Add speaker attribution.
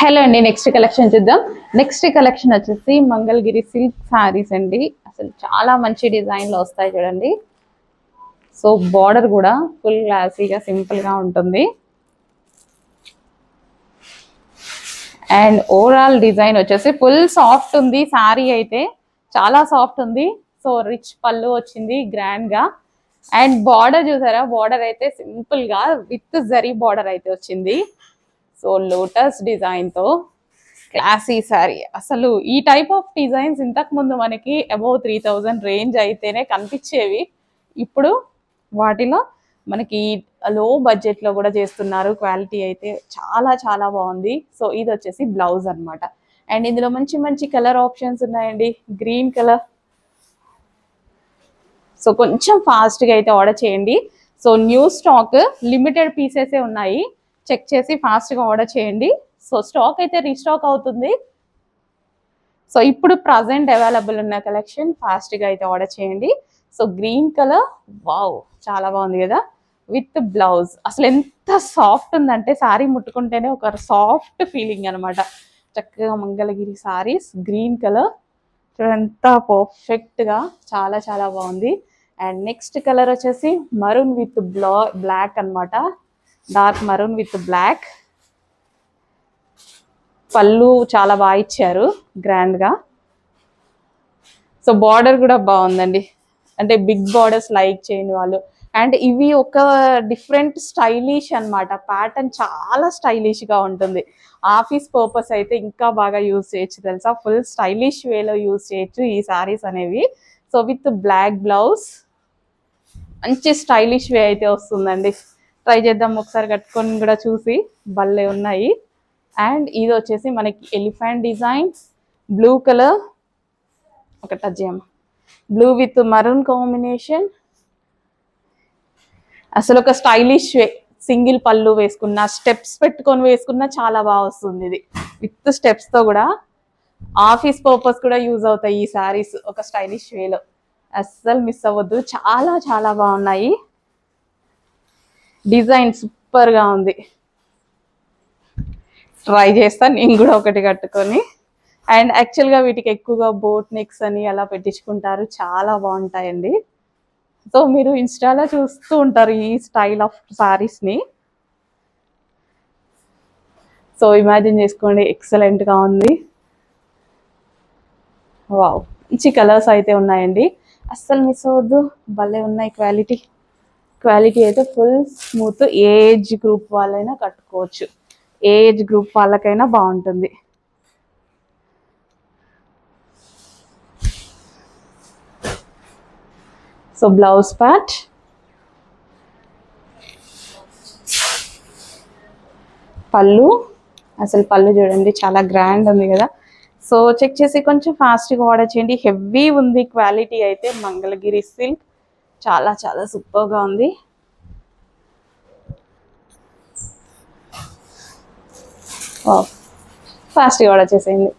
Speaker 1: Hello అండి, next collection చూద్దాం. Next collection వచ్చేసి మంగళగిరి సిల్క్ సారీస్ అండి. అసలు చాలా మంచి డిజైన్ లో వస్తాయి చూడండి. సో బార్డర్ కూడా ఫుల్ క్లాసీగా సింపుల్ గా ఉంటుంది. అండ్ ఓవరాల్ డిజైన్ వచ్చేసి ఫుల్ సాఫ్ట్ ఉంది. సారీ అయితే చాలా సాఫ్ట్ ఉంది. సో రిచ్ పళ్ళు వచ్చింది గ్రాండ్ గా. అండ్ బార్డర్ చూసారా, బార్డర్ అయితే సింపుల్ గా విత్ జరీ బార్డర్ అయితే వచ్చింది. సో లోటస్ డిజైన్ తో క్లాసీ సారీ. అసలు ఈ టైప్ ఆఫ్ డిజైన్స్ ఇంతకు ముందు మనకి అబౌవ్ 3000 రేంజ్ అయితేనే కనిపించేవి. ఇప్పుడు వాటిలో మనకి లో బడ్జెట్ లో కూడా చేస్తున్నారు. క్వాలిటీ అయితే చాలా చాలా బాగుంది. సో ఇది వచ్చేసి బ్లౌజ్ అన్నమాట. అండ్ ఇందులో మంచి మంచి కలర్ ఆప్షన్స్ ఉన్నాయండి. Green colour. సో కొంచెం ఫాస్ట్గా అయితే ఆర్డర్ చేయండి. సో న్యూ స్టాక్ లిమిటెడ్ పీసెసే ఉన్నాయి. చెక్ చేసి ఫాస్ట్గా ఆర్డర్ చేయండి. సో స్టాక్ అయితే రీస్టాక్ అవుతుంది. సో ఇప్పుడు ప్రజెంట్ అవైలబుల్ ఉన్న కలెక్షన్ ఫాస్ట్గా అయితే ఆర్డర్ చేయండి. సో గ్రీన్ కలర్, వావ్ చాలా బాగుంది కదా, విత్ బ్లౌజ్. అసలు ఎంత సాఫ్ట్ ఉందంటే సారీ ముట్టుకుంటేనే ఒక సాఫ్ట్ ఫీలింగ్ అనమాట. చక్కగా మంగళగిరి సారీస్ గ్రీన్ కలర్ ఎంత పర్ఫెక్ట్గా చాలా చాలా బాగుంది. అండ్ నెక్స్ట్ కలర్ వచ్చేసి మరూన్ విత్ బ్లాక్ అనమాట. Dark maroon with black. పళ్ళు చాలా బాగా ఇచ్చారు గ్రాండ్ గా. సో బార్డర్ కూడా బాగుందండి. అంటే బిగ్ బార్డర్స్ లైక్ చేయని వాళ్ళు. అండ్ ఇవి ఒక డిఫరెంట్ స్టైలిష్ అన్నమాట. ప్యాటర్న్ చాలా స్టైలిష్ గా ఉంటుంది. ఆఫీస్ పర్పస్ అయితే ఇంకా బాగా యూజ్ చేయొచ్చు తెలుసా. ఫుల్ స్టైలిష్ వేలో యూజ్ చేయొచ్చు ఈ సారీస్ అనేవి. సో విత్ బ్లాక్ బ్లౌజ్ మంచి స్టైలిష్ వే అయితే వస్తుందండి. ట్రై చేద్దాం ఒకసారి కట్టుకొని కూడా చూసి. భలే ఉన్నాయి. అండ్ ఇది వచ్చేసి మనకి ఎలిఫెంట్ డిజైన్, బ్లూ కలర్, ఒక టచ్ చేయమ్మ, బ్లూ విత్ మరూన్ కాంబినేషన్. అసలు ఒక స్టైలిష్ వే. సింగిల్ పళ్ళు వేసుకున్న, స్టెప్స్ పెట్టుకొని వేసుకున్న చాలా బాగా వస్తుంది. ఇది విత్ స్టెప్స్ తో కూడా ఆఫీస్ పర్పస్ కూడా యూజ్ అవుతాయి ఈ సారీస్ ఒక స్టైలిష్ వేలో. అస్సలు మిస్ అవ్వద్దు. చాలా చాలా బాగున్నాయి. డిజైన్ సూపర్ గా ఉంది. ట్రై చేస్తాను నేను కూడా ఒకటి కట్టుకొని. అండ్ యాక్చువల్గా వీటికి ఎక్కువగా బోట్ నెక్స్ అని అలా పెట్టించుకుంటారు. చాలా బాగుంటాయండి. సో మీరు ఇన్స్టాలో చూస్తూ ఉంటారు ఈ స్టైల్ ఆఫ్ సారీస్ని. సో ఇమాజిన్ చేసుకోండి, ఎక్సలెంట్గా ఉంది. వావ్, మంచి కలర్స్ అయితే ఉన్నాయండి. అస్సలు మిస్ అవ్వద్దు. భలే ఉన్నాయి. క్వాలిటీ అయితే ఫుల్ స్మూత్. ఏజ్ గ్రూప్ వాళ్ళైనా కట్టుకోవచ్చు. ఏజ్ గ్రూప్ వాళ్ళకైనా బాగుంటుంది. సో బ్లౌజ్ పార్ట్, పళ్ళు. అసలు పళ్ళు చూడండి చాలా గ్రాండ్ ఉంది కదా. సో చెక్ చేసి కొంచెం ఫాస్ట్గా ఆర్డర్ చేయండి. హెవీ ఉంది క్వాలిటీ అయితే. మంగళగిరి సిల్క్ చాలా చాలా సూపర్గా ఉంది. ఫాస్ట్గా ఆర్డర్ చేసేయండి.